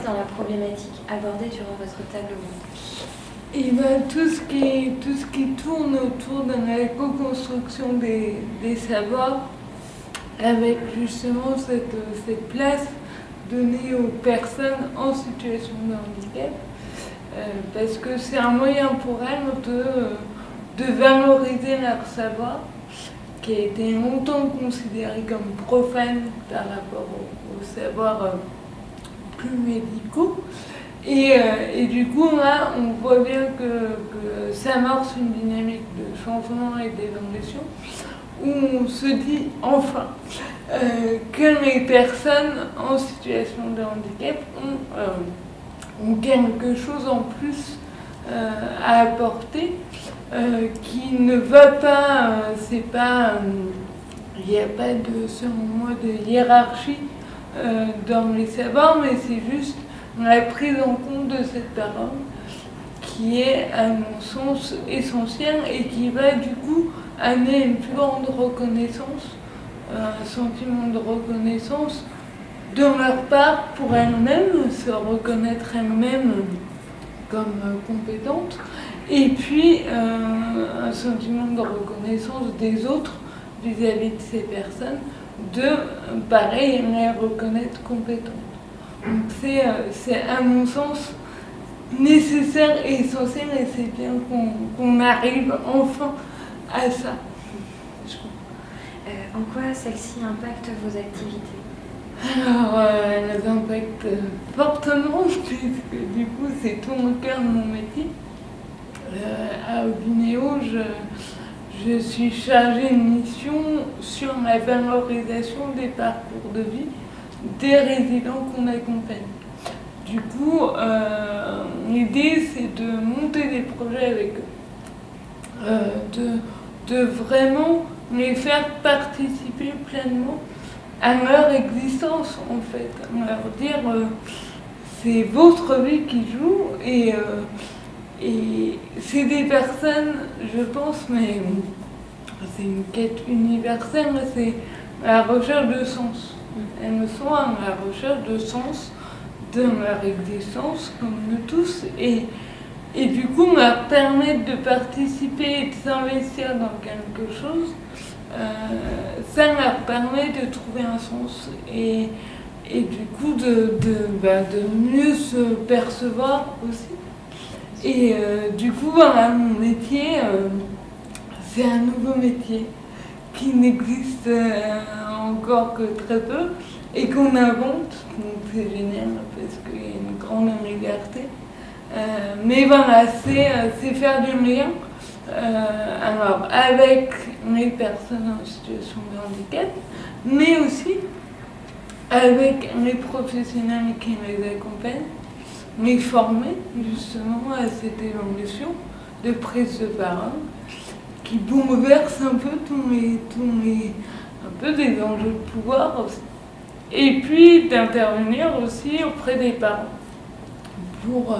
dans la problématique abordée durant votre table ronde? Et ben, tout ce qui tourne autour de la co-construction des savoirs, avec justement cette place donnée aux personnes en situation de handicap, parce que c'est un moyen pour elles de valoriser leur savoir, qui a été longtemps considéré comme profane par rapport aux savoirs plus médicaux. Et du coup, là, on voit bien que s'amorce une dynamique de changement et d'évolution, où on se dit enfin que les personnes en situation de handicap ont quelque chose en plus à apporter, qui ne va pas, c'est pas, il n'y a pas de, selon moi, de hiérarchie dans les savoirs, mais c'est juste la prise en compte de cette parole qui est, à mon sens, essentielle et qui va du coup amener une plus grande reconnaissance, un sentiment de reconnaissance de leur part pour elles-mêmes, se reconnaître elles-mêmes comme compétentes, et puis un sentiment de reconnaissance des autres vis-à-vis de ces personnes, de, pareil, les reconnaître compétentes. Donc c'est à mon sens nécessaire et essentiel, et c'est bien qu'on arrive enfin à ça. En quoi celle-ci impacte vos activités? Alors, elles impactent fortement, puisque du coup c'est tout le cœur de mon métier. À Obinéo, je suis chargée de mission sur la valorisation des parcours de vie des résidents qu'on accompagne. Du coup, l'idée c'est de monter des projets avec eux, de vraiment les faire participer pleinement à leur existence en fait, leur dire c'est votre vie qui joue, et c'est des personnes, je pense, mais c'est une quête universelle, c'est la recherche de sens. Elles sont à la recherche de sens de leur existence, comme nous tous, et du coup leur permettre de participer et de s'investir dans quelque chose, ça leur permet de trouver un sens et du coup de mieux se percevoir aussi. Et du coup, voilà, mon métier, c'est un nouveau métier qui n'existe encore que très peu et qu'on invente, donc c'est génial parce qu'il y a une grande liberté. Mais voilà, c'est faire du lien, alors avec les personnes en situation de handicap, mais aussi avec les professionnels qui les accompagnent, les former justement à cette évolution de prise de parole qui bouleverse un peu tous les un peu des enjeux de pouvoir aussi. Et puis d'intervenir aussi auprès des parents pour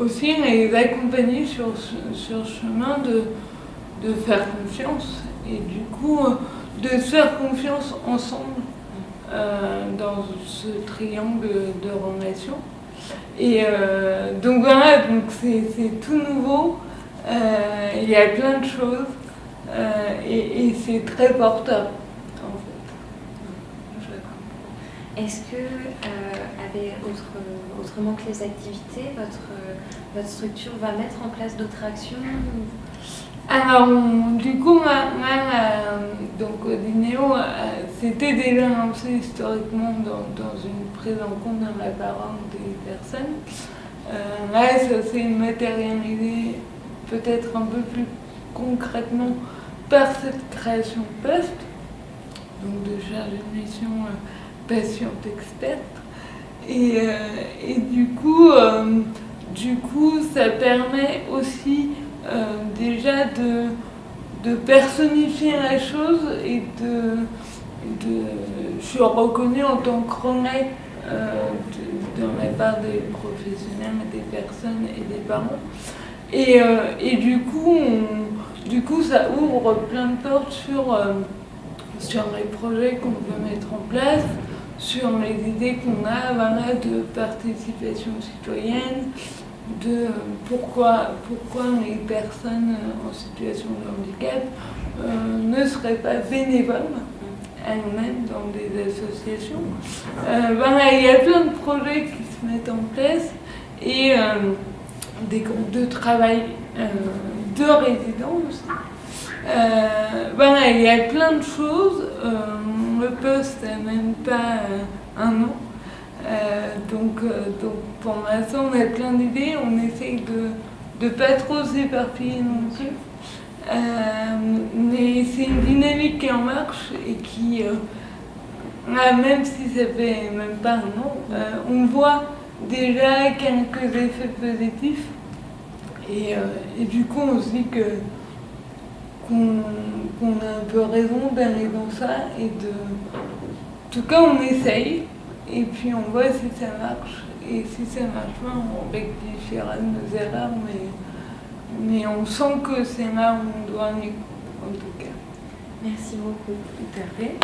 aussi les accompagner sur ce chemin de faire confiance et du coup de se faire confiance ensemble dans ce triangle de relations. Et donc voilà, donc c'est tout nouveau, il y a plein de choses et c'est très porteur en fait. Est-ce que, autrement que les activités, votre structure va mettre en place d'autres actions? Alors, du coup, donc Obinéo, c'était déjà lancé historiquement dans une prise en compte de la parole des personnes. Là, ça s'est matérialisé peut-être un peu plus concrètement par cette création de poste, donc de chargé de mission patiente experte. Et du coup, ça permet aussi déjà de personnifier la chose et je suis reconnue en tant que relais dans la part des professionnels, des personnes et des parents. Et du coup, ça ouvre plein de portes sur les projets qu'on peut mettre en place, sur les idées qu'on a voilà, de participation citoyenne, de pourquoi les personnes en situation de handicap ne seraient pas bénévoles elles-mêmes dans des associations. Voilà, il y a plein de projets qui se mettent en place et des groupes de travail de résidents aussi. Voilà, il y a plein de choses. Le poste n'a même pas un an. Donc pour l'instant, on a plein d'idées. On essaye de pas trop s'éparpiller non plus. Mais c'est une dynamique qui est en marche et qui, même si ça fait même pas un an, on voit déjà quelques effets positifs. Et du coup, on se dit qu'on a un peu raison d'aller dans ça et en tout cas, on essaye. Et puis on voit si ça marche. Et si ça marche pas, on rectifiera nos erreurs. Mais on sent que c'est là où on doit aller, en tout cas. Merci beaucoup. Tout à fait.